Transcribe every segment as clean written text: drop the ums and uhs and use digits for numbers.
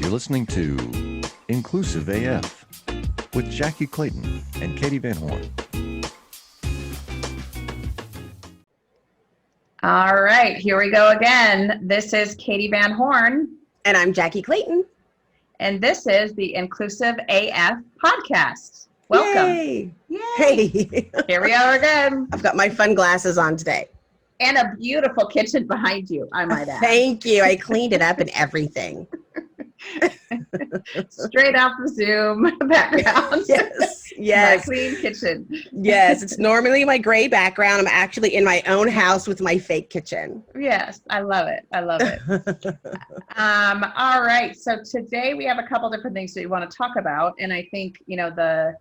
You're listening to Inclusive AF with Jackye Clayton and Katie Van Horn. All right, here we go again. This is Katie Van Horn. And I'm Jackye Clayton. And this is the Inclusive AF podcast. Welcome. Yay. Yay. Hey. Here we are again. I've got my fun glasses on today. And a beautiful kitchen behind you, I might add. Thank you. I cleaned it up and everything. Straight off the Zoom background. Yes. My clean kitchen. Yes, it's normally my gray background. I'm actually in my own house with my fake kitchen. Yes, I love it. I love it. All right, so today we have a couple different things that we want to talk about. And I think, the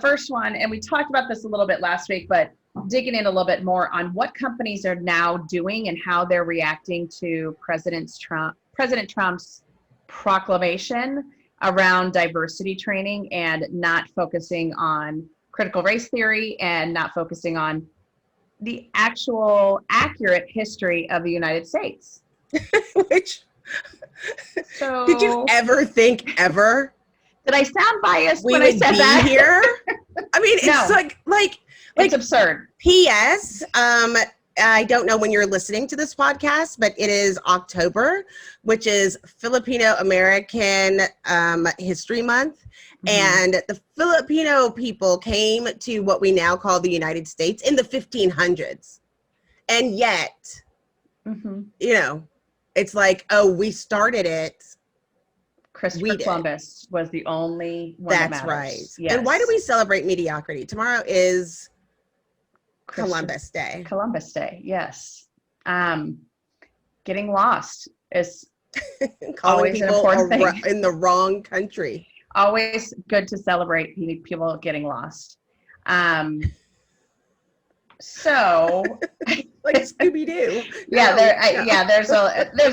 first one, and we talked about this a little bit last week, but digging in a little bit more on what companies are now doing and how they're reacting to President Trump's proclamation around diversity training and not focusing on critical race theory and not focusing on the actual accurate history of the United States. Which, so, did you ever think ever? Did I sound biased we when would I said be that? Here? I mean, it's No. like It's absurd. P.S. I don't know when you're listening to this podcast, but it is October, which is Filipino American History Month. Mm-hmm. And the Filipino people came to what we now call the United States in the 1500s. And yet, it's like, oh, we started it. Christopher Columbus was the only one that matters. Right. Yes. And why do we celebrate mediocrity? Tomorrow is Columbus Day. Columbus Day, yes. Getting lost is calling always an people important thing. in the wrong country. Always good to celebrate people getting lost. So like Scooby-Doo. There's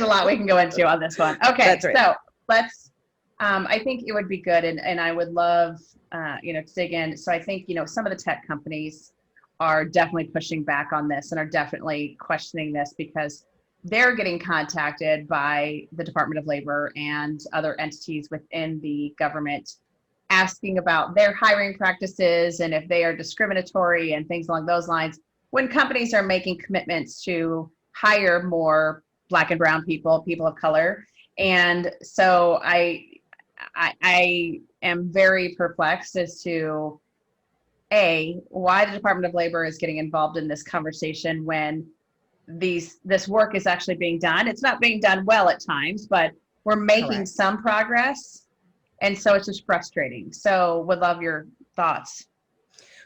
a lot we can go into on this one. Okay, that's right. So let's. I think it would be good, and I would love to dig in. So I think some of the tech companies are definitely pushing back on this and are definitely questioning this because they're getting contacted by the Department of Labor and other entities within the government asking about their hiring practices and if they are discriminatory and things along those lines when companies are making commitments to hire more Black and brown people of color. And so I am very perplexed as to why the Department of Labor is getting involved in this conversation when this work is actually being done. It's not being done well at times, but we're making Correct. some progress. And so it's just frustrating. So would love your thoughts.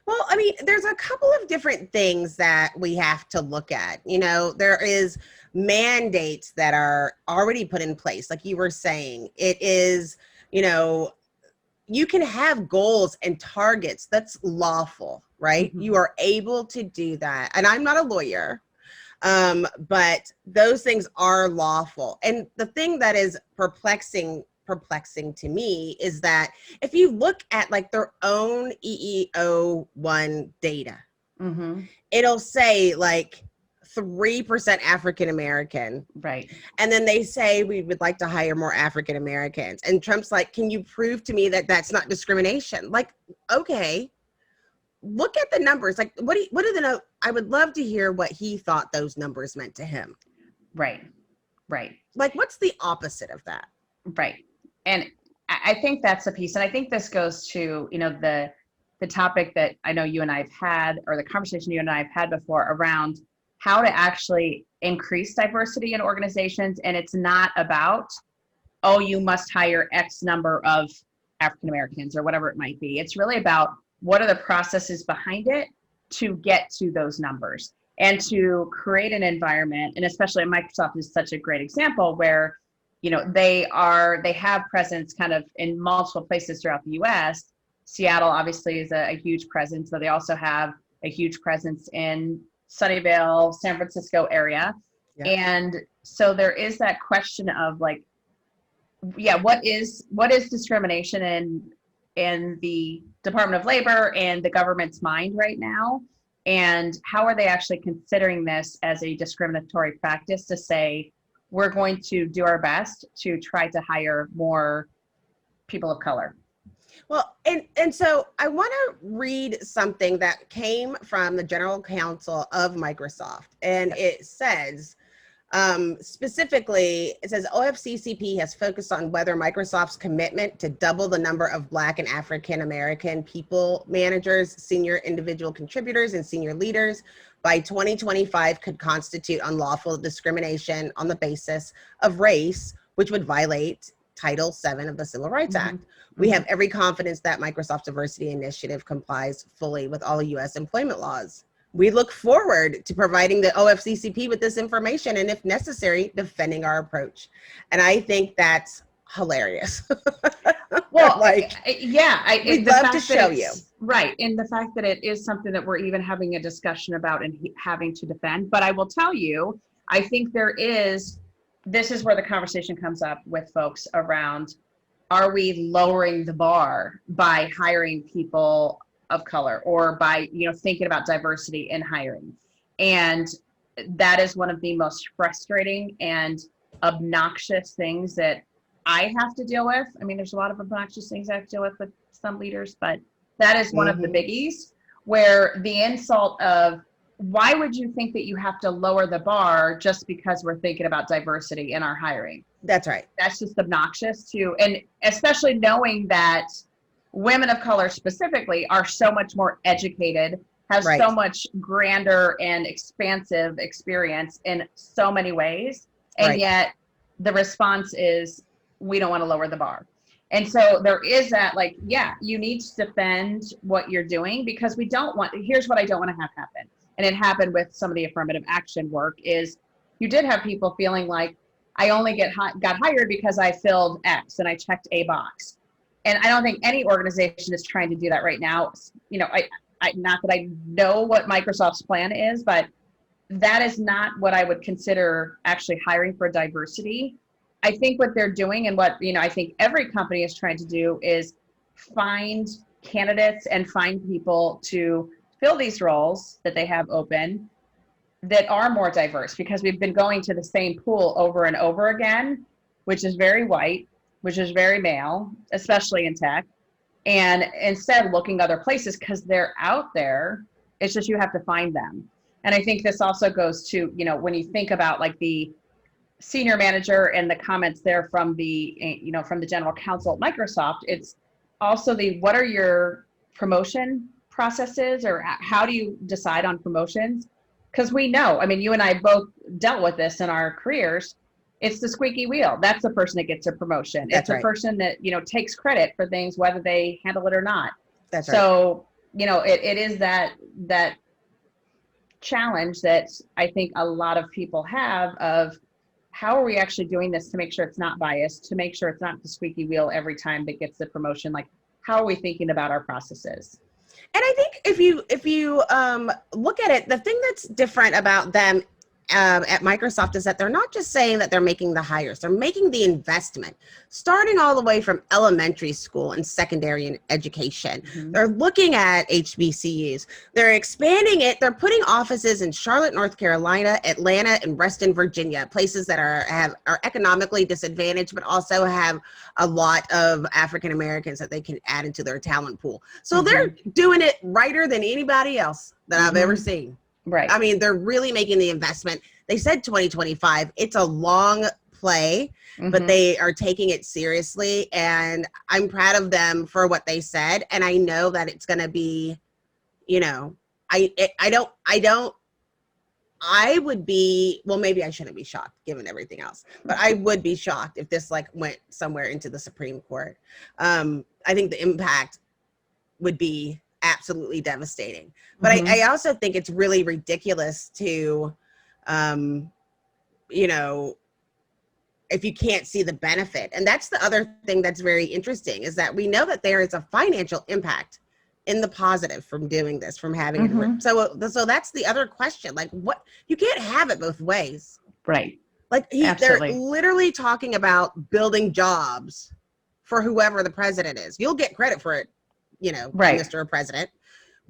Well, I mean, there's a couple of different things that we have to look at. There is mandates that are already put in place. Like you were saying, it is, you can have goals and targets. That's lawful, right? Mm-hmm. You are able to do that. And I'm not a lawyer, but those things are lawful. And the thing that is perplexing to me is that if you look at like their own EEO-1 data, it'll say like 3% African American. Right. And then they say we would like to hire more African Americans. And Trump's like, can you prove to me that that's not discrimination? Like, okay, look at the numbers. Like, what are the I would love to hear what he thought those numbers meant to him. Right. Like, what's the opposite of that? Right. And I think that's a piece. And I think this goes to, the topic that I know you and I have had, or the conversation you and I have had before around how to actually increase diversity in organizations. And it's not about, you must hire X number of African Americans or whatever it might be. It's really about what are the processes behind it to get to those numbers and to create an environment. And especially Microsoft is such a great example where, they have presence kind of in multiple places throughout the US. Seattle obviously is a huge presence, but they also have a huge presence in Sunnyvale, San Francisco area. Yeah. And so there is that question of like, what is discrimination in the Department of Labor and the government's mind right now? And how are they actually considering this as a discriminatory practice to say, we're going to do our best to try to hire more people of color. Well, and so I want to read something that came from the general counsel of Microsoft, and it says, specifically, it says OFCCP has focused on whether Microsoft's commitment to double the number of Black and African American people managers, senior individual contributors, and senior leaders by 2025 could constitute unlawful discrimination on the basis of race, which would violate Title VII of the Civil Rights Act. We have every confidence that Microsoft's diversity initiative complies fully with all U.S. employment laws. We look forward to providing the OFCCP with this information and, if necessary, defending our approach. And I think that's hilarious. Well, we'd love to show you. Right. And the fact that it is something that we're even having a discussion about and having to defend. But I will tell you, I think this is where the conversation comes up with folks around, are we lowering the bar by hiring people of color, or by, thinking about diversity in hiring? And that is one of the most frustrating and obnoxious things that I have to deal with. I mean, there's a lot of obnoxious things I have to deal with some leaders, but that is one of the biggies, where the insult of, why would you think that you have to lower the bar just because we're thinking about diversity in our hiring? That's right. That's just obnoxious too. And especially knowing that women of color specifically are so much more educated, have so much grander and expansive experience in so many ways. And yet the response is, we don't want to lower the bar. And so there is that, you need to defend what you're doing, because here's what I don't want to have happen. And it happened with some of the affirmative action work, is you did have people feeling like, I only got hired because I filled X and I checked a box. And I don't think any organization is trying to do that right now. Not that I know what Microsoft's plan is, but that is not what I would consider actually hiring for diversity. I think what they're doing, and what, I think every company is trying to do, is find candidates and find people to fill these roles that they have open that are more diverse, because we've been going to the same pool over and over again, which is very white, which is very male, especially in tech. And instead looking other places, because they're out there, it's just you have to find them. And I think this also goes to, when you think about the senior manager and the comments there from the, from the general counsel at Microsoft, it's also what are your promotion processes, or how do you decide on promotions? Because we know, you and I both dealt with this in our careers. It's the squeaky wheel. That's the person that gets a promotion. It's the person that, takes credit for things, whether they handle it or not. That's right. So, it is that challenge that I think a lot of people have of, how are we actually doing this to make sure it's not biased, to make sure it's not the squeaky wheel every time that gets the promotion? How are we thinking about our processes? And I think if you look at it, the thing that's different about them at Microsoft is that they're not just saying that they're making the hires, they're making the investment, starting all the way from elementary school and secondary education. They're looking at HBCUs. They're expanding it. They're putting offices in Charlotte, North Carolina, Atlanta, and Reston, Virginia, places that are economically disadvantaged, but also have a lot of African Americans that they can add into their talent pool. So they're doing it righter than anybody else that I've ever seen. Right. They're really making the investment. They said 2025. It's a long play, but they are taking it seriously. And I'm proud of them for what they said. And I know that it's going to be, I would be, well, maybe I shouldn't be shocked given everything else, but I would be shocked if this went somewhere into the Supreme Court. I think the impact would be absolutely devastating. But I also think it's really ridiculous to, if you can't see the benefit. And that's the other thing that's very interesting, is that we know that there is a financial impact in the positive from doing this, from having it. So that's the other question. What, you can't have it both ways. Right. They're literally talking about building jobs for whoever the president is. You'll get credit for it, Mr. President.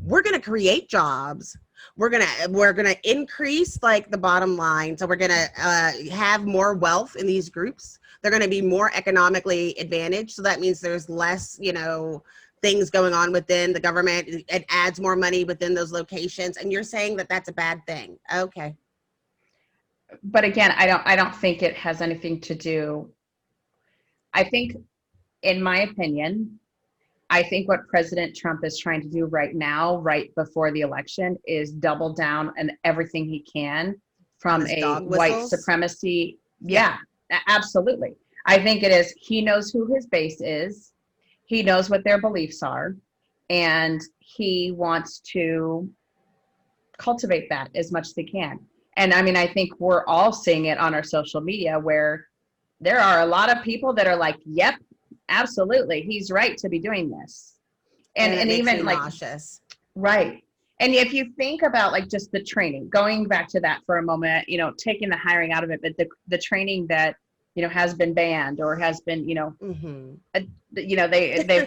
we're going to create jobs. We're going to increase like the bottom line. So we're going to have more wealth in these groups. They're going to be more economically advantaged. So that means there's less, things going on within the government. It adds more money within those locations. And you're saying that that's a bad thing. Okay. But again, I don't think it has anything to do. I think, in my opinion, I think what President Trump is trying to do right now, right before the election, is double down on everything he can from a white supremacy. Yeah, absolutely. I think it is. He knows who his base is. He knows what their beliefs are. And he wants to cultivate that as much as he can. And I mean, I think we're all seeing it on our social media where there are a lot of people that are like, yep, absolutely, he's right to be doing this. And even like, nauseous. Right. And if you think about like just the training, going back to that for a moment, taking the hiring out of it, but the training that, has been banned or has been, they've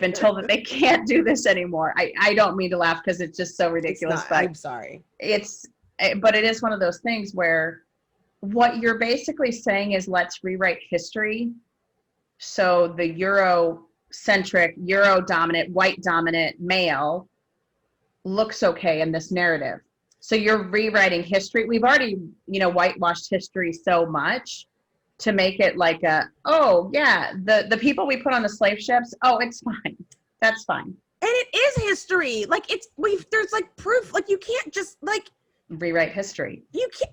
been told that they can't do this anymore. I don't mean to laugh because it's just so ridiculous, but I'm sorry. But it is one of those things where what you're basically saying is let's rewrite history. So the Eurocentric, Euro-dominant, white-dominant male looks okay in this narrative. So you're rewriting history. We've already, whitewashed history so much to make it like the people we put on the slave ships, it's fine. That's fine. And it is history. Like there's like proof. Like you can't just like rewrite history. You can't.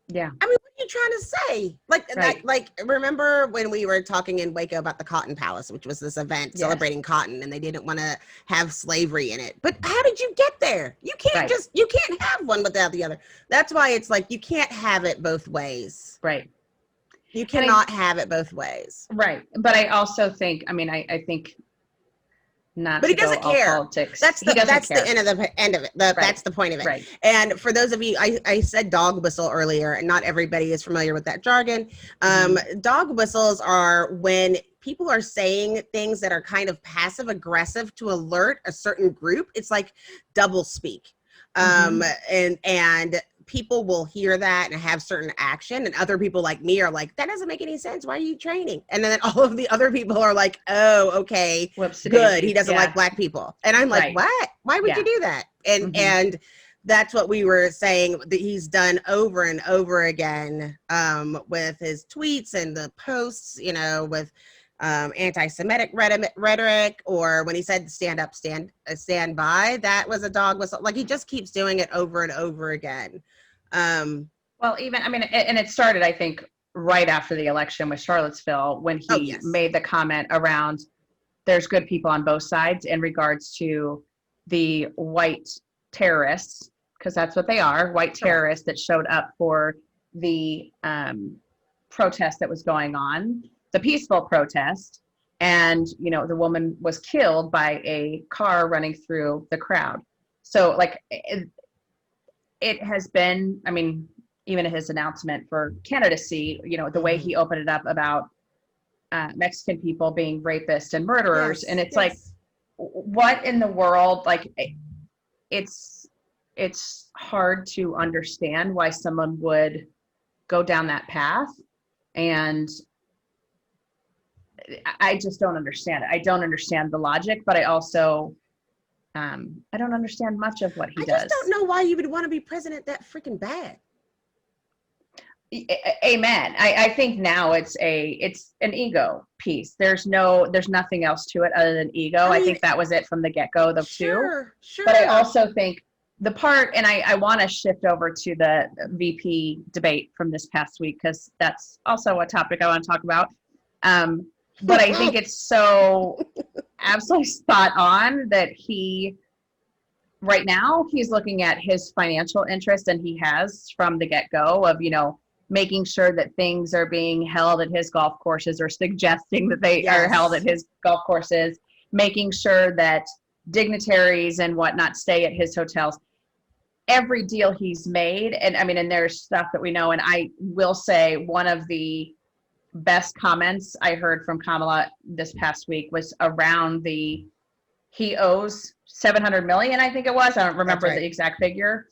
Yeah. I mean, what are you trying to say? Like, remember when we were talking in Waco about the Cotton Palace, which was this event celebrating cotton, and they didn't want to have slavery in it. But how did you get there? You can't you can't have one without the other. That's why it's like, you can't have it both ways. Right. You cannot have it both ways. Right. But I also think, I think not. But he doesn't care. Politics. That's the end of it. That's the point of it. Right. And for those of you, I said dog whistle earlier, and not everybody is familiar with that jargon. Dog whistles are when people are saying things that are kind of passive aggressive to alert a certain group. It's like double speak. And people will hear that and have certain action, and other people like me are like, that doesn't make any sense. Why are you training? And then all of the other people are like, oh, okay, good. He doesn't like black people. And I'm like, what? Why would you do that? And that's what we were saying that he's done over and over again with his tweets and the posts, with anti-Semitic rhetoric, or when he said stand up, stand by, that was a dog whistle. Like, he just keeps doing it over and over again. Well, even, and it started, I think, right after the election with Charlottesville, when he made the comment around there's good people on both sides in regards to the white terrorists, because that's what they are, white terrorists that showed up for the protest that was going on, the peaceful protest. And, the woman was killed by a car running through the crowd. So like, it has been, even his announcement for candidacy, the way he opened it up about Mexican people being rapists and murderers. And it's like, what in the world? Like, it's hard to understand why someone would go down that path. And I just don't understand it. I don't understand the logic, but I also, I don't understand much of what he does. I just don't know why you would want to be president that freaking bad. Amen. I think now it's an ego piece. There's nothing else to it other than ego. I think that was it from the get-go, though, too. Sure. But I also think the part, and I want to shift over to the VP debate from this past week, because that's also a topic I want to talk about. But I think it's so absolutely spot on that right now, he's looking at his financial interest, and he has from the get-go of, making sure that things are being held at his golf courses, or suggesting that they are held at his golf courses, making sure that dignitaries and whatnot stay at his hotels. Every deal he's made, and there's stuff that we know, and I will say one of the best comments I heard from Kamala this past week was around he owes 700 million, I think it was. I don't remember right. the exact figure.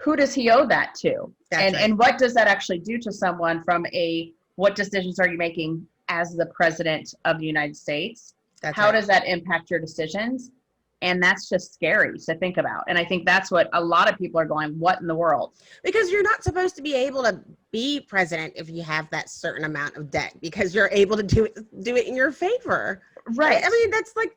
Who does he owe that to? That's right. And what does that actually do to someone from what decisions are you making as the president of the United States? That's How right. does that impact your decisions? And that's just scary to think about. And I think that's what a lot of people are going, what in the world? Because you're not supposed to be able to be president if you have that certain amount of debt, because you're able to do it in your favor. Right. I mean, that's like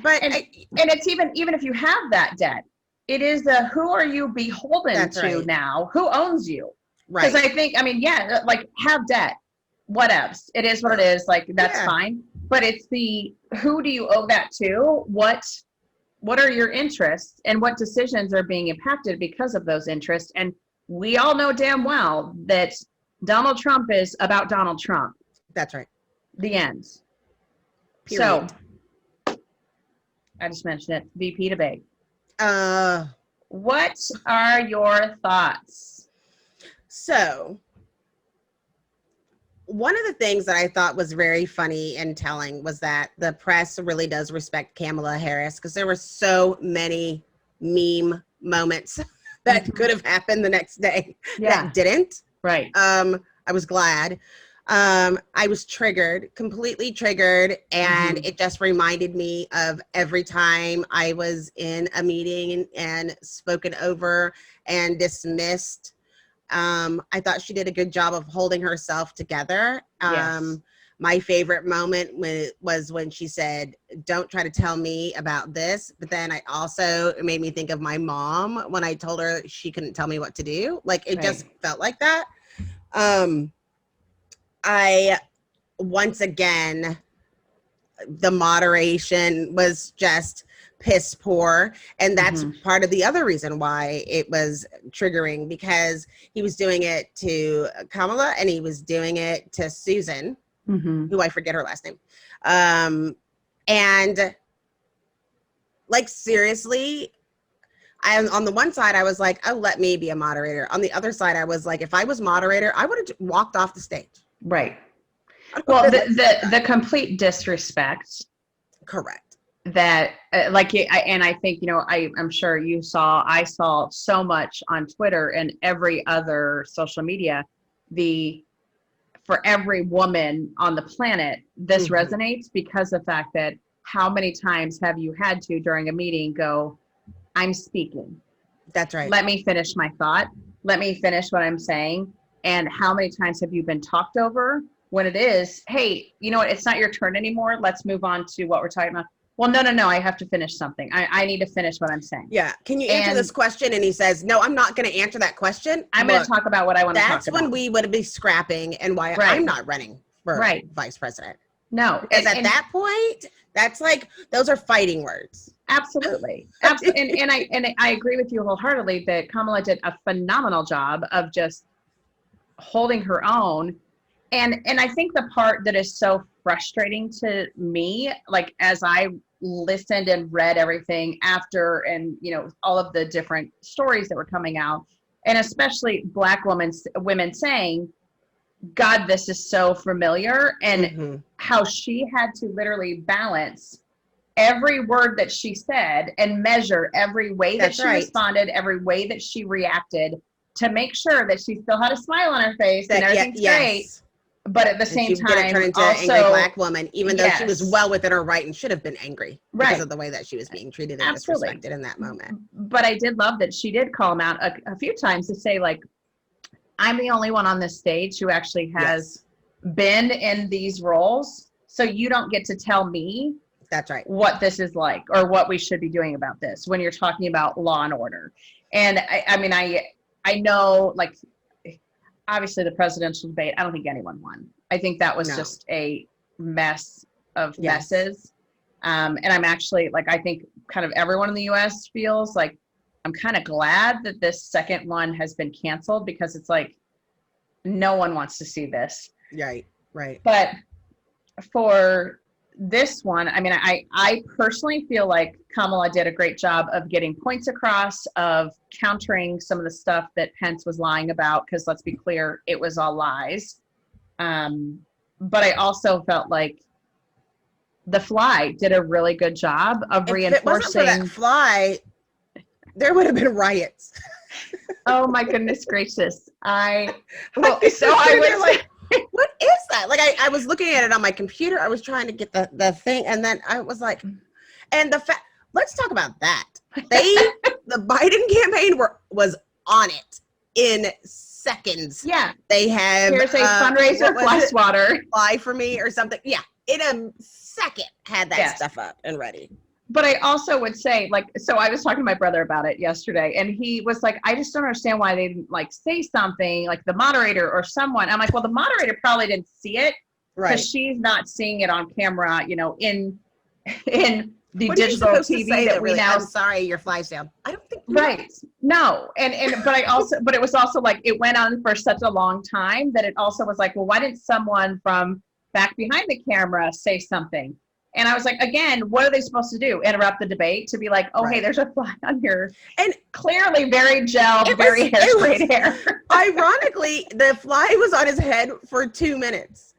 and it's even if you have that debt, it is who are you beholden to right. now? Who owns you? Right. Because I think, I mean, yeah, like have debt, whatevs. It is what it is. Like that's fine. But it's who do you owe that to? What are your interests and what decisions are being impacted because of those interests? And we all know damn well that Donald Trump is about Donald Trump. That's right. The end. Period. So I just mentioned it. VP debate. Uh, What are your thoughts? So one of the things that I thought was very funny and telling was that the press really does respect Kamala Harris, because there were so many meme moments that could have happened the next day that didn't. Right. I was glad. I was completely triggered, and it just reminded me of every time I was in a meeting and spoken over and dismissed. I thought she did a good job of holding herself together. My favorite moment was when she said, "Don't try to tell me about this." But then it made me think of my mom when I told her she couldn't tell me what to do. Like it just felt like that. Once again, the moderation was just piss poor. And that's part of the other reason why it was triggering, because he was doing it to Kamala and he was doing it to Susan, who I forget her last name. And like, seriously, on the one side, I was like, oh, let me be a moderator. On the other side, I was like, if I was moderator, I would have walked off the stage. Right. Well, the complete disrespect. Correct. That and I think, I'm sure I saw so much on Twitter and every other social media, for every woman on the planet, this resonates, because the fact that how many times have you had to during a meeting go, I'm speaking. That's right. Let me finish my thought. Let me finish what I'm saying. And how many times have you been talked over when it is, hey, you know what? It's not your turn anymore. Let's move on to what we're talking about. Well, no. I have to finish something. I need to finish what I'm saying. Yeah. Can you answer this question? And he says, no, I'm not going to answer that question. I'm going to talk about what I want to talk about. That's when we would be scrapping and why I'm not running for vice president. No. Because at that point, that's like, those are fighting words. Absolutely. And I agree with you wholeheartedly that Kamala did a phenomenal job of just holding her own. And I think the part that is so frustrating to me, like as I listened and read everything after, and all of the different stories that were coming out, and especially Black women saying, God, this is so familiar, and how she had to literally balance every word that she said and measure every way that she responded, every way that she reacted, to make sure that she still had a smile on her face and everything's great. But at the same time, didn't turn into an angry Black woman, even though she was well within her right and should have been angry because of the way that she was being treated and disrespected in that moment. But I did love that she did call him out a few times to say, like, I'm the only one on this stage who actually has been in these roles, so you don't get to tell me what this is like or what we should be doing about this when you're talking about law and order. And I know, like, obviously the presidential debate, I don't think anyone won. I think that was just a mess of messes. And I'm actually, like, I think kind of everyone in the US feels like, I'm kind of glad that this second one has been canceled, because it's like, no one wants to see this. Right. But for this one, I mean, I personally feel like Kamala did a great job of getting points across, of countering some of the stuff that Pence was lying about, because let's be clear, it was all lies. But I also felt like The Fly did a really good job of If it wasn't for that reinforcing. fly, there would have been riots. Oh my goodness gracious! So I was was like, what is that? Like I was looking at it on my computer. I was trying to get the thing, and then I was like, and the fact. Let's talk about that. The Biden campaign was on it in seconds. Yeah. They have Here's a fundraiser, Fly Swatter. Fly for me or something. Yeah, in a second had that stuff up and ready. But I also would say, like, so I was talking to my brother about it yesterday, and he was like, I just don't understand why they didn't like say something, like the moderator or someone. I'm like, well, the moderator probably didn't see it because she's not seeing it on camera, you know, in the what digital TV that we now. I'm sorry, your fly's down. I don't think. Right. No. But it was also like, it went on for such a long time that it also was like, well, why didn't someone from back behind the camera say something? And I was like, again, what are they supposed to do? Interrupt the debate to be like, oh, hey, there's a fly on here. And clearly very gelled, very hairspray hair. Ironically, the fly was on his head for 2 minutes,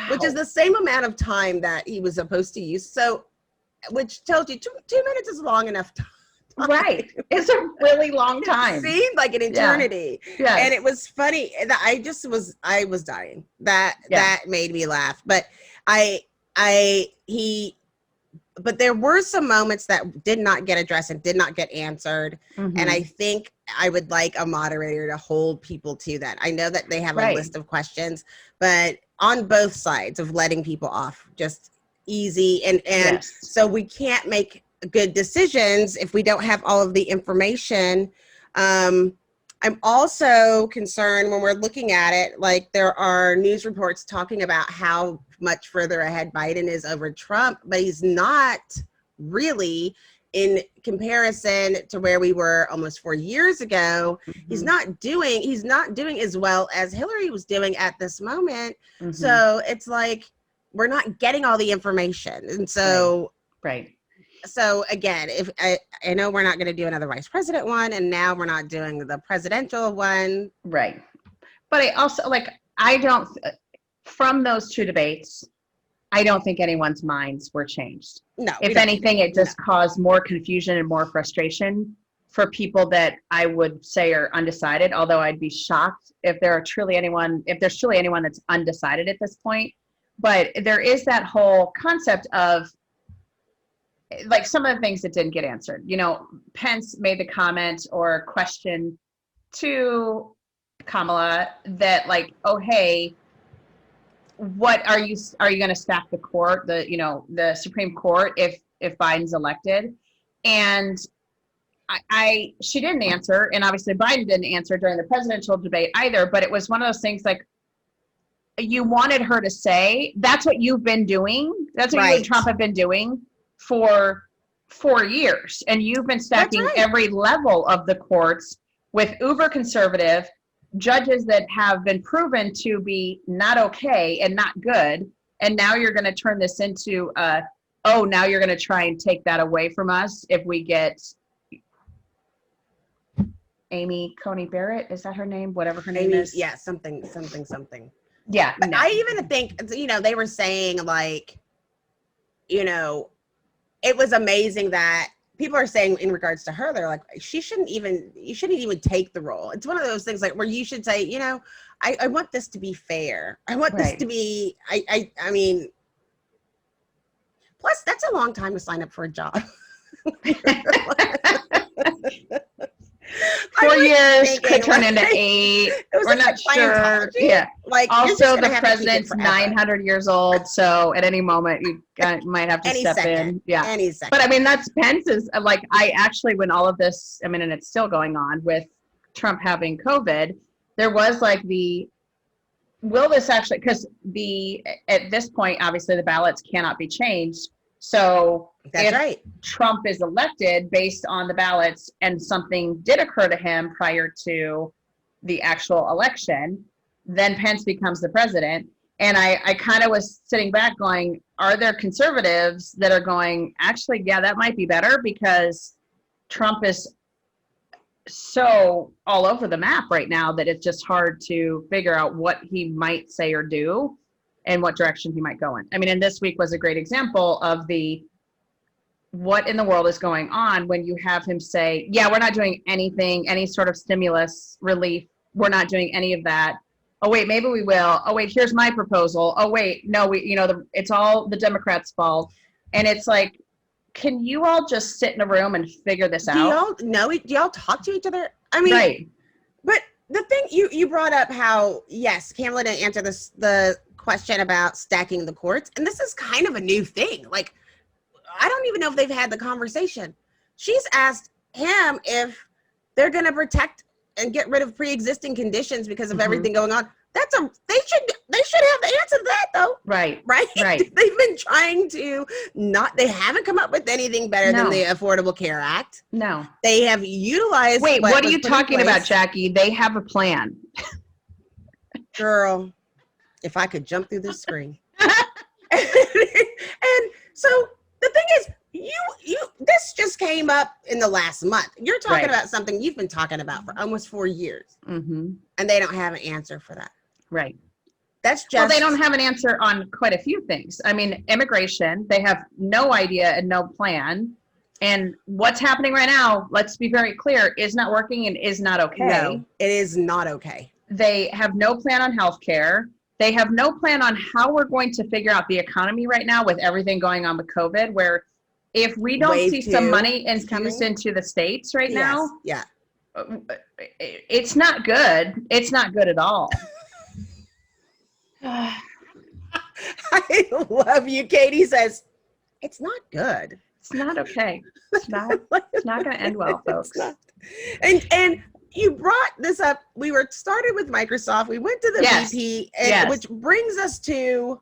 which is the same amount of time that he was supposed to use. So, which tells you 2 minutes is long enough time. Right. It's a really long time. It seemed like an eternity. Yeah. And it was funny. I was dying. That made me laugh. But but there were some moments that did not get addressed and did not get answered. Mm-hmm. And I think I would like a moderator to hold people to that. I know that they have a list of questions, but on both sides of letting people off, just easy. And so we can't make good decisions if we don't have all of the information. I'm also concerned when we're looking at it, like there are news reports talking about how much further ahead Biden is over Trump, but he's not really in comparison to where we were almost 4 years ago. Mm-hmm. He's not doing as well as Hillary was doing at this moment. Mm-hmm. So it's like, we're not getting all the information. And so, So again, if I know we're not going to do another vice president one, and now we're not doing the presidential one. Right. But I also from those two debates, I don't think anyone's minds were changed. No. If anything, it just caused more confusion and more frustration for people that I would say are undecided, although I'd be shocked if there's truly anyone that's undecided at this point. But there is that whole concept of, like, some of the things that didn't get answered. You know, Pence made the comment or question to Kamala that, like, oh, hey, what are you going to stack the court, the Supreme Court if Biden's elected? And she didn't answer, and obviously Biden didn't answer during the presidential debate either. But it was one of those things, like, you wanted her to say, that's what you've been doing. That's what you and Trump have been doing for 4 years. And you've been stacking every level of the courts with uber conservative judges that have been proven to be not okay and not good. And now you're going to turn this into, now you're going to try and take that away from us if we get Amy Coney Barrett. Is that her name? Whatever her name is. Yeah, something. Yeah. But I even think, they were saying, like, it was amazing that people are saying in regards to her, they're like, you shouldn't even take the role. It's one of those things, like, where you should say, I want this to be fair. I want this to be, I mean, plus that's a long time to sign up for a job. 4 years could turn into 8. We're not sure. Yeah. Like, also, the president's 900 years old, so at any moment you might have to step in. Yeah. Any second. But I mean, that's Pence's. Like, I actually, when all of this, I mean, and it's still going on with Trump having COVID, there was like will this actually? Because at this point, obviously, the ballots cannot be changed. So if Trump is elected based on the ballots and something did occur to him prior to the actual election, then Pence becomes the president. And I kind of was sitting back going, are there conservatives that are going, actually, yeah, that might be better, because Trump is so all over the map right now that it's just hard to figure out what he might say or do. and what direction he might go in. I mean, and this week was a great example of what in the world is going on when you have him say, yeah, we're not doing anything, any sort of stimulus relief. We're not doing any of that. Oh, wait, maybe we will. Oh, wait, here's my proposal. Oh, wait, no, it's all the Democrats' fault. And it's like, can you all just sit in a room and figure this out? Do y'all talk to each other? I mean, right. But the thing you brought up, how, yes, Kamala didn't answer the question about stacking the courts. And this is kind of a new thing. Like, I don't even know if they've had the conversation. She's asked him if they're going to protect and get rid of pre-existing conditions because of everything going on. They should have the answer to that, though. Right. They've been trying to they haven't come up with anything better than the Affordable Care Act. No. They have utilized. Wait, what are you talking about, Jackye? They have a plan. Girl, if I could jump through this screen. And so the thing is, this just came up in the last month. You're talking about something you've been talking about for almost 4 years. Mm-hmm. And they don't have an answer for that. Right. That's just. Well, they don't have an answer on quite a few things. I mean, immigration, they have no idea and no plan. And what's happening right now, let's be very clear, is not working and is not okay. No, it is not okay. They have no plan on healthcare. They have no plan on how we're going to figure out the economy right now with everything going on with COVID, where if we don't see some money infused into the states right now, it's not good. It's not good at all. I love you. Katie says, it's not good. It's not okay. It's not going to end well, folks. And you brought this up. We started with Microsoft. We went to the VP, which brings us to,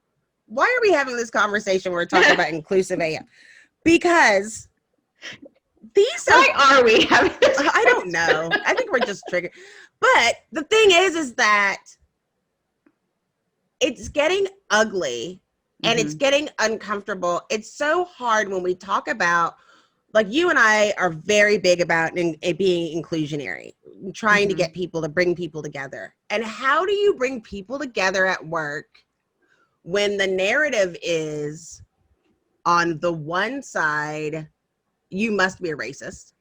why are we having this conversation? We're talking about inclusive AF. Because why are we having this? I don't know. I think we're just triggered. But the thing is that it's getting ugly and it's getting uncomfortable. It's so hard when we talk about, like, you and I are very big about it being inclusionary, trying to get people to bring people together. And how do you bring people together at work when the narrative is, on the one side, you must be a racist.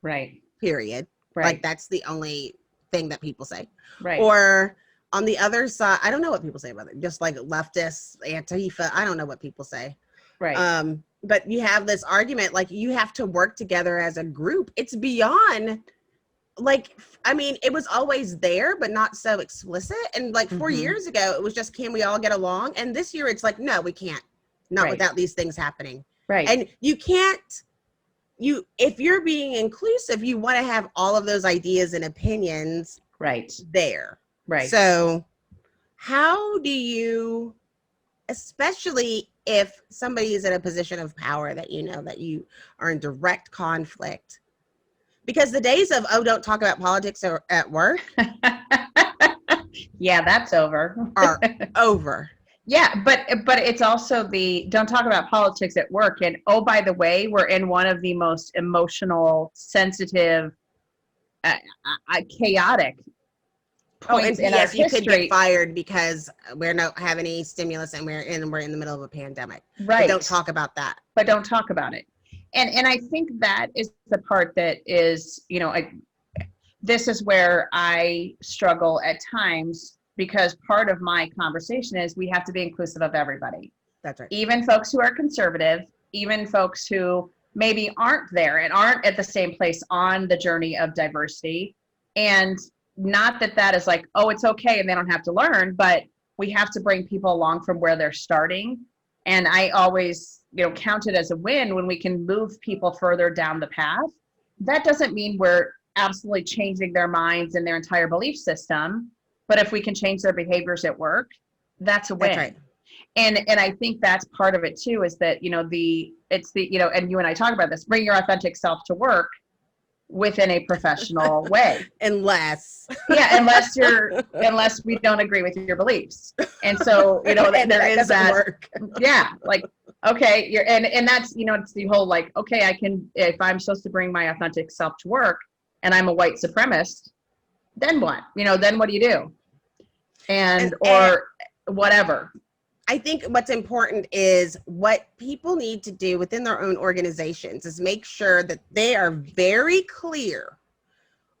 Right. Period. Right. Like, that's the only thing that people say. Right. Or on the other side, I don't know what people say about it. Just like leftists, Antifa, I don't know what people say. Right. But you have this argument, like, you have to work together as a group. It's beyond, like, I mean, it was always there, but not so explicit. And like 4 years ago, it was just, can we all get along? And this year it's like, no, we can't. Not without these things happening. Right. And you can't, if you're being inclusive, you want to have all of those ideas and opinions there. Right. So how do you, especially if somebody is in a position of power that you know that you are in direct conflict, because the days of, don't talk about politics at work. Yeah, that's over. Are over. Yeah, but it's also don't talk about politics at work. And oh, by the way, we're in one of the most emotional, sensitive, chaotic points in our history. You could get fired because we don't have any stimulus and we're in the middle of a pandemic. Right. But don't talk about that. But don't talk about it. And I think that is the part that is, this is where I struggle at times, because part of my conversation is we have to be inclusive of everybody. That's right. Even folks who are conservative, even folks who maybe aren't there and aren't at the same place on the journey of diversity. And not that is like, oh, it's okay and they don't have to learn, but we have to bring people along from where they're starting. And I always, count it as a win when we can move people further down the path. That doesn't mean we're absolutely changing their minds and their entire belief system. But if we can change their behaviors at work, that's a win. That's right. And I think that's part of it too, is that, and you and I talk about this, bring your authentic self to work within a professional way. Unless we don't agree with your beliefs. And so, there is that work. Yeah. Like, okay. And that's, it's the whole, like, okay, if I'm supposed to bring my authentic self to work and I'm a white supremacist, then what? Then what do you do? Or whatever. I think what's important is what people need to do within their own organizations is make sure that they are very clear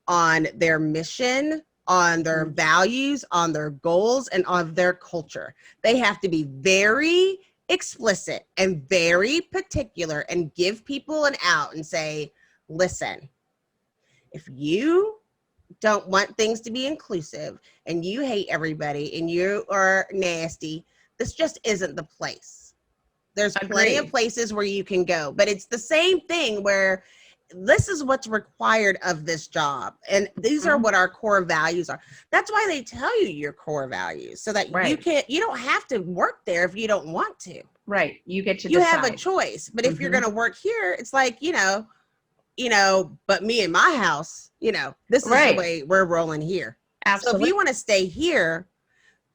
on their mission, on their values, on their goals, and on their culture. They have to be very explicit and very particular and give people an out and say, listen, if you don't want things to be inclusive and you hate everybody and you are nasty, this just isn't the place. There's plenty of places where you can go, but it's the same thing where this is what's required of this job. And these are what our core values are. That's why they tell you your core values, so that you don't have to work there if you don't want to. Right. You get to you decide. have a choice. But if you're going to work here, it's like, but me and my house, this is the way we're rolling here. Absolutely. So if you want to stay here,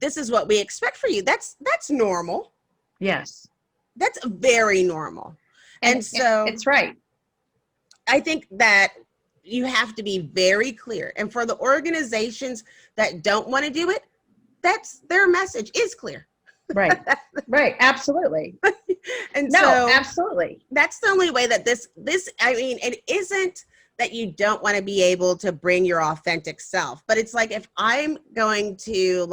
this is what we expect for you. That's normal. Yes. That's very normal. And so it's right. I think that you have to be very clear. And for the organizations that don't want to do it, that's their message is clear. Right. Right. Absolutely. And absolutely. That's the only way that this, it isn't that you don't want to be able to bring your authentic self, but it's like, if I'm going to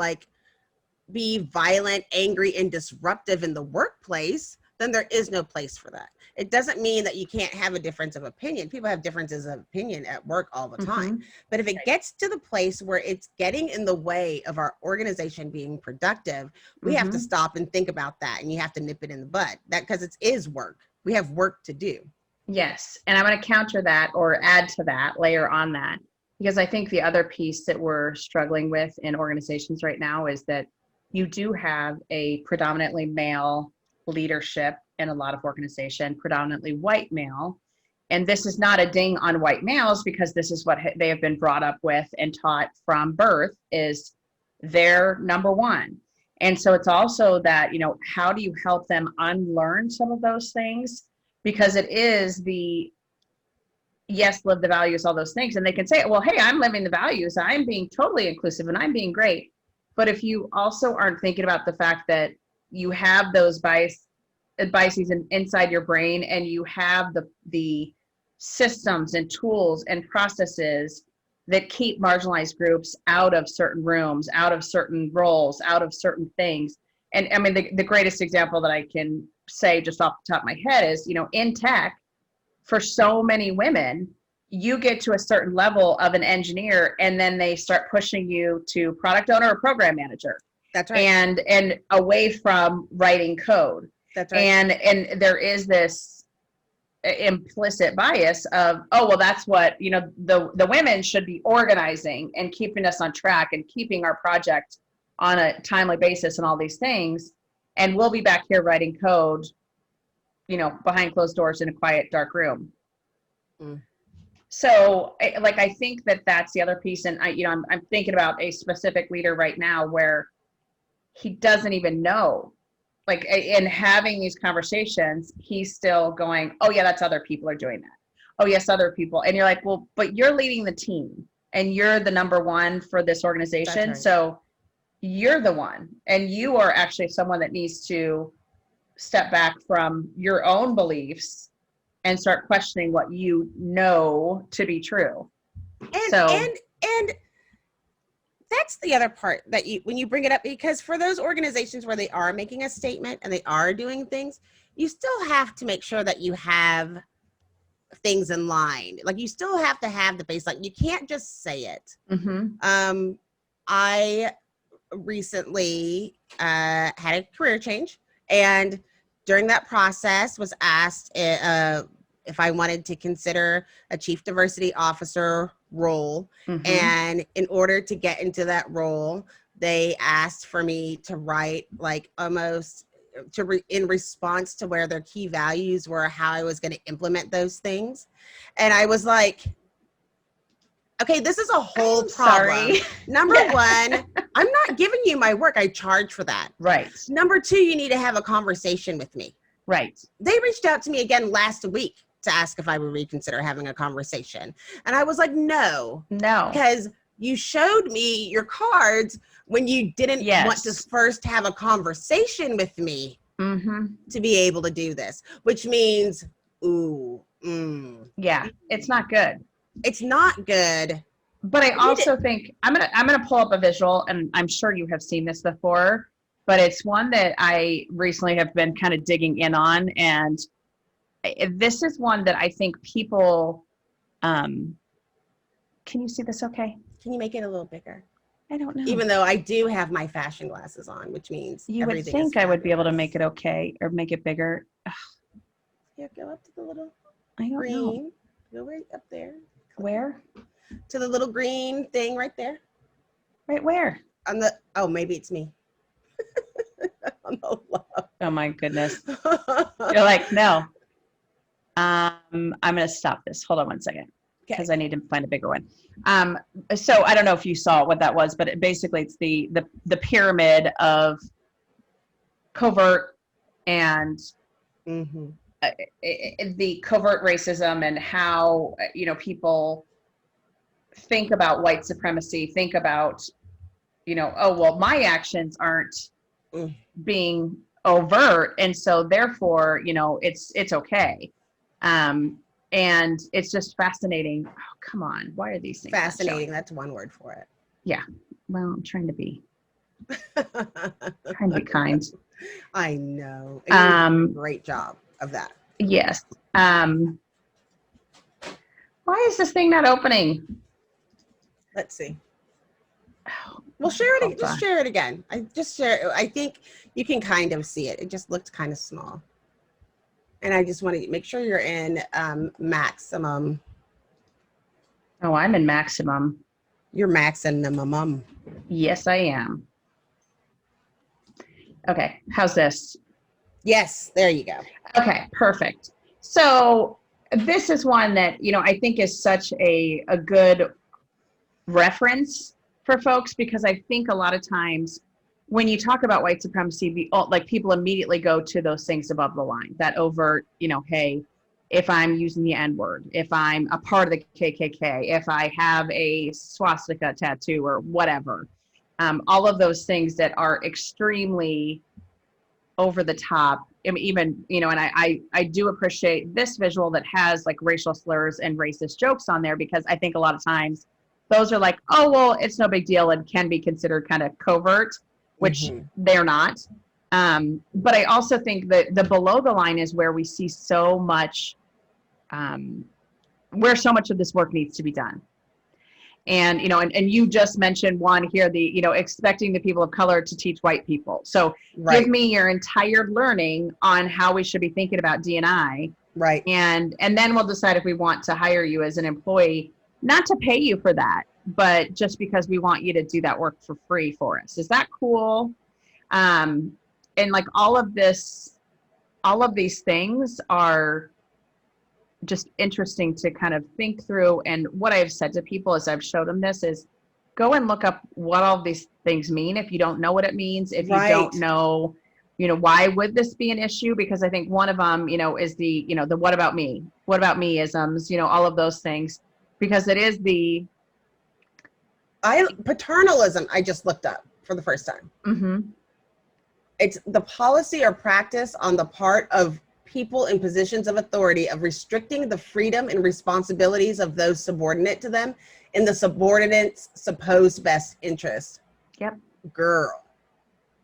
be violent, angry, and disruptive in the workplace, then there is no place for that. It doesn't mean that you can't have a difference of opinion. People have differences of opinion at work all the time. But if it gets to the place where it's getting in the way of our organization being productive, we have to stop and think about that. And you have to nip it in the bud, because it is work. We have work to do. Yes. And I'm going to counter that, or add to that, layer on that, because I think the other piece that we're struggling with in organizations right now is that you do have a predominantly male leadership in a lot of organization, predominantly white male. And this is not a ding on white males, because this is what they have been brought up with and taught from birth is their number one. And so it's also that, how do you help them unlearn some of those things? Because it is yes, live the values, all those things. And they can say, well, hey, I'm living the values. I'm being totally inclusive and I'm being great. But if you also aren't thinking about the fact that you have those biases inside your brain, and you have the systems and tools and processes that keep marginalized groups out of certain rooms, out of certain roles, out of certain things. And I mean, the greatest example that I can say just off the top of my head is, in tech, for so many women, you get to a certain level of an engineer and then they start pushing you to product owner or program manager. That's right. And away from writing code. That's right. And there is this implicit bias of, oh, well, that's what, the women should be organizing and keeping us on track and keeping our project on a timely basis and all these things. And we'll be back here writing code, behind closed doors in a quiet, dark room. So I think that that's the other piece. And I'm thinking about a specific leader right now where he doesn't even know, in having these conversations, he's still going, oh yeah, that's other people are doing that. Oh yes, other people. And you're like, well, but you're leading the team and you're the number one for this organization. Right. So you're the one, and you are actually someone that needs to step back from your own beliefs and start questioning what you know to be true. And that's the other part that when you bring it up, because for those organizations where they are making a statement and they are doing things, you still have to make sure that you have things in line. You still have to have the baseline. You can't just say it. I recently had a career change, and during that process was asked if I wanted to consider a chief diversity officer role. And in order to get into that role, they asked for me to write in response to where their key values were, how I was going to implement those things. And I was like, okay, this is a whole problem. Sorry. Number one, I'm not giving you my work. I charge for that. Right. Number two, you need to have a conversation with me. Right. They reached out to me again last week to ask if I would reconsider having a conversation. And I was like, no. Because you showed me your cards when you didn't want to first have a conversation with me to be able to do this, which means, yeah, it's not good. It's not good. But I also think I'm gonna pull up a visual, and I'm sure you have seen this before, but it's one that I recently have been kind of digging in on, and this is one that I think people. Can you see this? Okay. Can you make it a little bigger? I don't know. Even though I do have my fashion glasses on, which means you would think I would be able to make it okay or make it bigger. Ugh. Yeah, go up to the little green. Know. Go right up there. Where? To the little green thing right there. Right where? On the maybe it's me. On the left. Oh my goodness. You're like, no. I'm gonna stop this. Hold on one second. Because I need to find a bigger one. So I don't know if you saw what that was, but it's the pyramid of covert and the covert racism, and how people think about white supremacy, think about oh well, my actions aren't being overt, and so therefore it's okay. And it's just fascinating. Oh, come on. Why are these things fascinating? That's one word for it. Yeah. Well, I'm trying to be kind. I know. And you did a great job of that. Yes. Why is this thing not opening? Let's see. Well, share it. Just share it again. I think you can kind of see it. It just looked kind of small. And I just want to make sure you're in maximum. Oh, I'm in maximum. You're maximum. Yes, I am. Okay, how's this? Yes, there you go. Okay, perfect. So this is one that, I think is such a good reference for folks, because I think a lot of times when you talk about white supremacy, people immediately go to those things above the line, that overt, hey, if I'm using the N-word, if I'm a part of the KKK, if I have a swastika tattoo or whatever, all of those things that are extremely over the top. Even, and I do appreciate this visual that has like racial slurs and racist jokes on there, because I think a lot of times those are like, oh, well, it's no big deal and can be considered kind of covert, which they're not. But I also think that the below the line is where we see so much, where so much of this work needs to be done. And, and you just mentioned one here, expecting the people of color to teach white people. So give me your entire learning on how we should be thinking about D&I. Right. And then we'll decide if we want to hire you as an employee, not to pay you for that, but just because we want you to do that work for free for us. Is that cool? And like all of these things are just interesting to kind of think through. And what I've said to people as I've showed them this is go and look up what all of these things mean. If you don't know what it means, if you don't know, why would this be an issue? Because I think one of them, is the what about me-isms, all of those things, because it is paternalism. I just looked up for the first time. It's the policy or practice on the part of people in positions of authority of restricting the freedom and responsibilities of those subordinate to them in the subordinate's supposed best interest. Yep. Girl.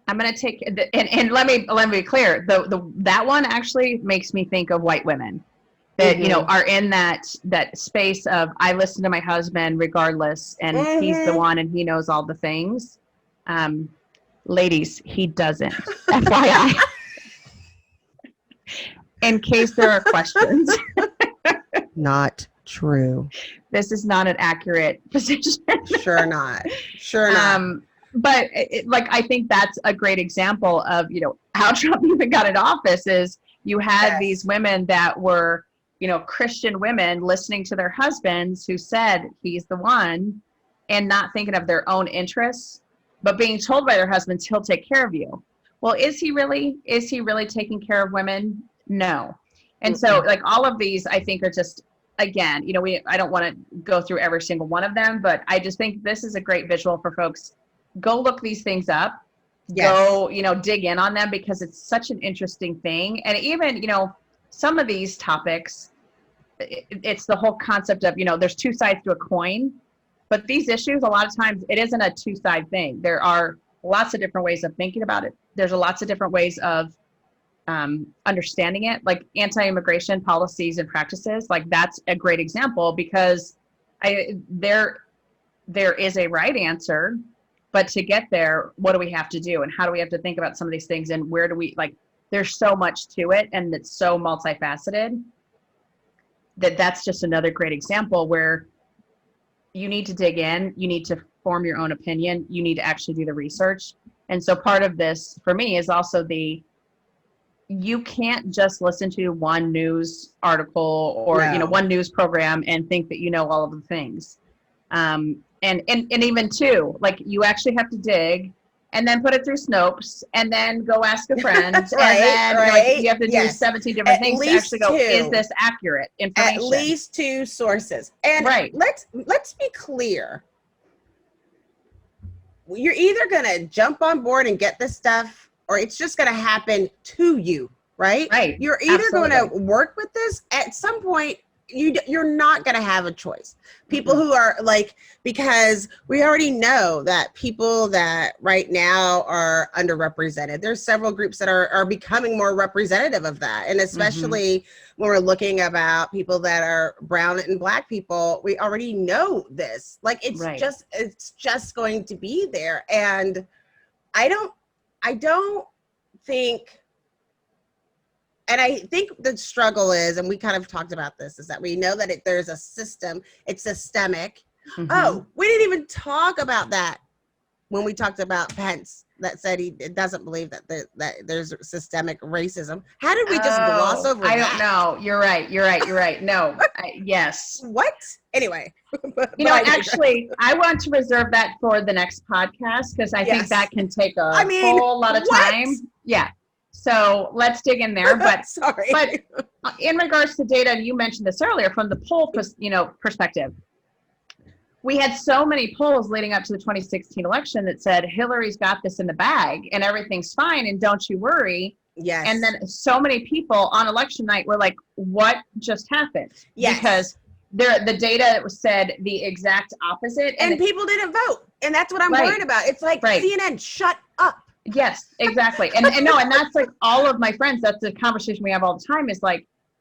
I'm going to take, and let me be clear. That one actually makes me think of white women that, are in that space of, I listen to my husband regardless, and he's the one and he knows all the things. Ladies, he doesn't. FYI. In case there are questions. Not true. This is not an accurate position. Sure not. But I think that's a great example of, how Trump even got in office is you had these women that were, Christian women listening to their husbands who said he's the one, and not thinking of their own interests, but being told by their husbands, he'll take care of you. Well, is he really taking care of women? No. And so all of these, I think, are just again, I don't want to go through every single one of them, but I just think this is a great visual for folks. Go look these things up. Yes. Go, dig in on them because it's such an interesting thing. And even, some of these topics, it's the whole concept of, there's two sides to a coin, but these issues, a lot of times it isn't a two-side thing. There are lots of different ways of thinking about it. There's lots of different ways of understanding it, like anti-immigration policies and practices. Like that's a great example because there is a right answer, but to get there, what do we have to do? And how do we have to think about some of these things? And where do we, there's so much to it and it's so multifaceted that's just another great example where you need to dig in, you need to form your own opinion, you need to actually do the research. And so part of this for me is also you can't just listen to one news article or, one news program and think that you know all of the things. And even too, you actually have to dig and then put it through Snopes and then go ask a friend. And then you have to do 17 different things to actually go, is this accurate information? At least 2 sources. And let's be clear. You're either going to jump on board and get this stuff, or it's just going to happen to you, right? Right. You're either going to work with this at some point. You're not going to have a choice. People who are because we already know that people that right now are underrepresented, there's several groups that are becoming more representative of that. And especially when we're looking about people that are brown and Black people, we already know this. It's just going to be there. And I don't think, and I think the struggle is, and we kind of talked about this, is that we know that there's a system, it's systemic. Oh, we didn't even talk about that when we talked about Pence that said he doesn't believe that there's systemic racism. How did we just gloss over that? I don't know. You're right. No, yes. What? Anyway. Actually, I want to reserve that for the next podcast because I think that can take a whole lot of time. Yeah. So let's dig in there. But sorry. But in regards to data, and you mentioned this earlier, from the poll, perspective, we had so many polls leading up to the 2016 election that said Hillary's got this in the bag and everything's fine and don't you worry. Yes. And then so many people on election night were like, "What just happened?" Yes. Because the data said the exact opposite, and people didn't vote, and that's what I'm worried about. It's like CNN, shut up. Yes, exactly. And that's all of my friends, that's the conversation we have all the time is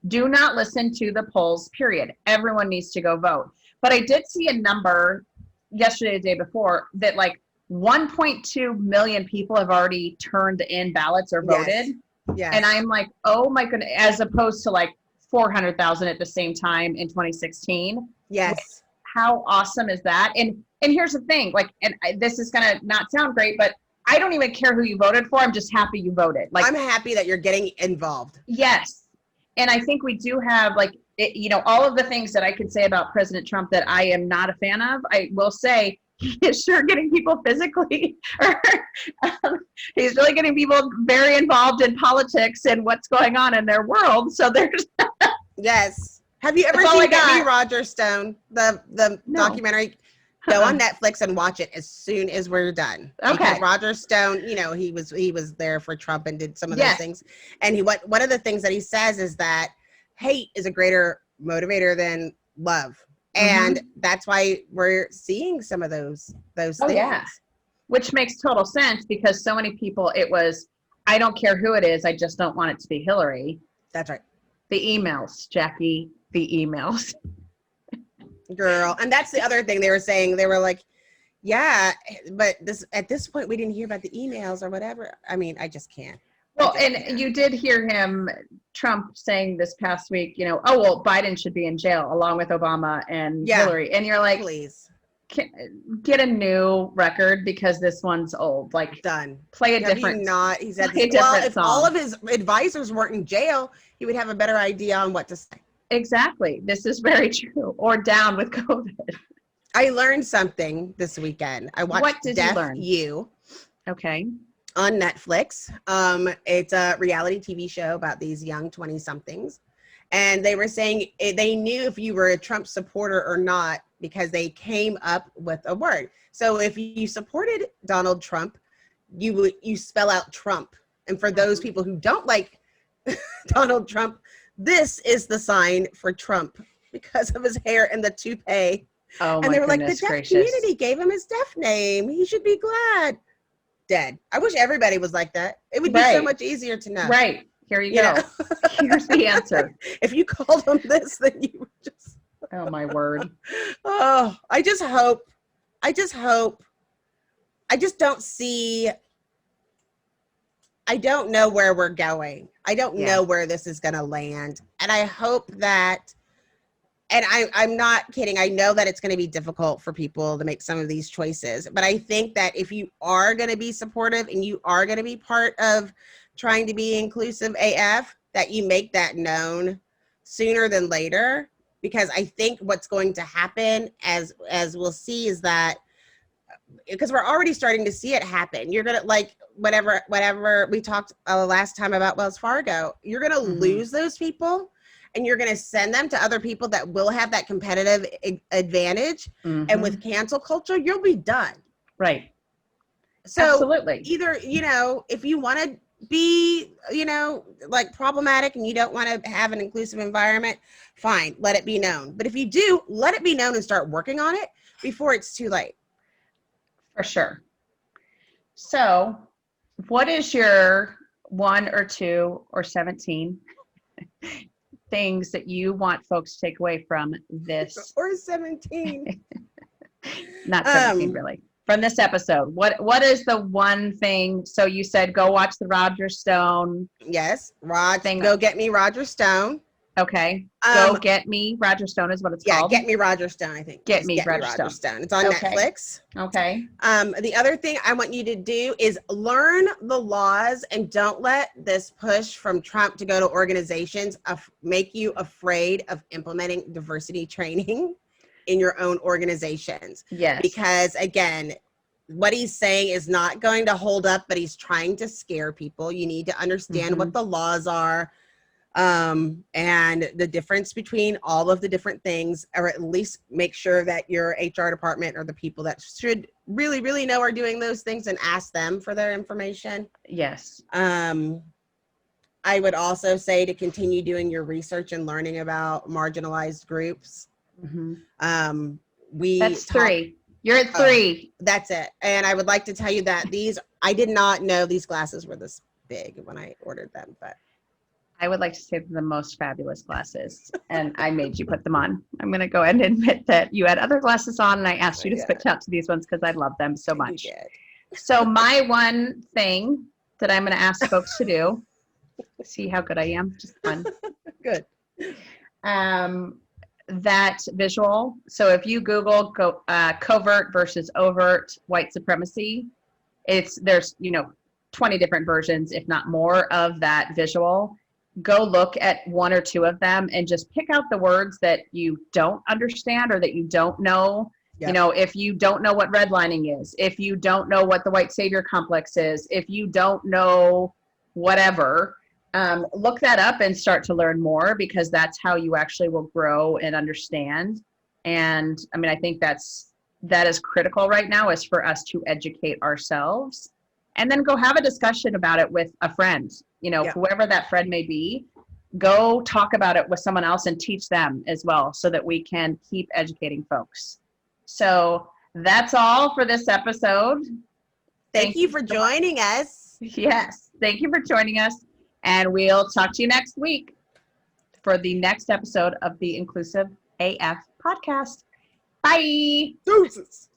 do not listen to the polls, period. Everyone needs to go vote. But I did see a number yesterday, the day before, that 1.2 million people have already turned in ballots or voted. Yes. And I'm like, oh my goodness, as opposed to 400,000 at the same time in 2016. Yes. How awesome is that? And here's the thing, this is going to not sound great, but I don't even care who you voted for. I'm just happy you voted. I'm happy that you're getting involved. Yes. And I think we do have all of the things that I could say about President Trump that I am not a fan of. I will say he is sure getting people physically, he's really getting people very involved in politics and what's going on in their world. So there's. Yes. Have you ever seen Get Me Roger Stone, the documentary? Go on Netflix and watch it as soon as we're done. Okay. Because Roger Stone, he was there for Trump and did some of those things. And one of the things that he says is that hate is a greater motivator than love. And that's why we're seeing some of those things. Yeah. Which makes total sense because so many people, it was, I don't care who it is, I just don't want it to be Hillary. That's right. The emails, Jackie, the emails. Girl. And that's the other thing they were saying. They were like, yeah, but at this point, we didn't hear about the emails or whatever. I mean, I just can't. Well, and you did hear Trump saying this past week, oh, well, Biden should be in jail along with Obama and Hillary. And you're like, please get a new record because this one's old. Done. Play a different. He said, if all of his advisors weren't in jail, he would have a better idea on what to say. Exactly. This is very true. Or down with COVID. I learned something this weekend. I watched What did you learn? You. Okay. On Netflix. It's a reality TV show about these young 20-somethings. And they were saying they knew if you were a Trump supporter or not because they came up with a word. So if you supported Donald Trump, you spell out Trump. And for those people who don't like Donald Trump, this is the sign for Trump because of his hair and the toupee. Oh, And they were like, the goodness deaf gracious. community gave him his deaf name. He should be glad. Dead. I wish everybody was like that. It would be so Right. much easier to know. Right. Here you You go. know? Here's the answer. If you called him this, then you were just, Oh, my word. oh, I just don't see, I don't know where we're going. I don't know where this is going to land. And I hope that, and I'm not kidding. I know that it's going to be difficult for people to make some of these choices, but I think that if you are going to be supportive and you are going to be part of trying to be inclusive AF, that you make that known sooner than later, because I think what's going to happen as we'll see is that, because we're already starting to see it happen. You're going to, like, whatever we talked last time about Wells Fargo, you're going to lose those people. And you're going to send them to other people that will have that competitive advantage. And with cancel culture, you'll be done. Right. So Absolutely. either, if you want to be, like problematic and you don't want to have an inclusive environment, fine, let it be known. But if you do, let it be known and start working on it before it's too late. For sure. So what is your 1 or 2 or 17 things that you want folks to take away from this? Or 17. Not 17 really. From this episode, what is the one thing? So you said go watch the Roger Stone. Yes, go get me Roger Stone. Okay. Go get me Roger Stone is what it's called. Yeah, Get Me Roger Stone, I think. Get Me Roger Stone. It's on Netflix. Okay. The other thing I want you to do is learn the laws and don't let this push from Trump to go to organizations make you afraid of implementing diversity training in your own organizations. Yes. Because again, what he's saying is not going to hold up, but he's trying to scare people. You need to understand what the laws are. And the difference between all of the different things, or at least make sure that your HR department or the people that should really, really know are doing those things and ask them for their information. Yes. I would also say to continue doing your research and learning about marginalized groups. That's 3. You're at 3. That's it. And I would like to tell you that I did not know these glasses were this big when I ordered them, but I would like to say the most fabulous glasses, and I made you put them on. I'm going to go ahead and admit that you had other glasses on, and I asked you to switch out to these ones because I love them so much. So my one thing that I'm going to ask folks to do, see how good I am, just fun. Good. That visual. So if you Google covert versus overt white supremacy, there's 20 different versions, if not more, of that visual. Go look at 1 or 2 of them and just pick out the words that you don't understand or that you don't know. Yep. If you don't know what redlining is, if you don't know what the white savior complex is, if you don't know whatever, look that up and start to learn more, because that's how you actually will grow and understand. And I mean, I think that is critical right now, is for us to educate ourselves and then go have a discussion about it with a friend, whoever that friend may be. Go talk about it with someone else and teach them as well, so that we can keep educating folks. So that's all for this episode. Thank you for joining us. Yes. Thank you for joining us. And we'll talk to you next week for the next episode of the Inclusive AF podcast. Bye. Deuces.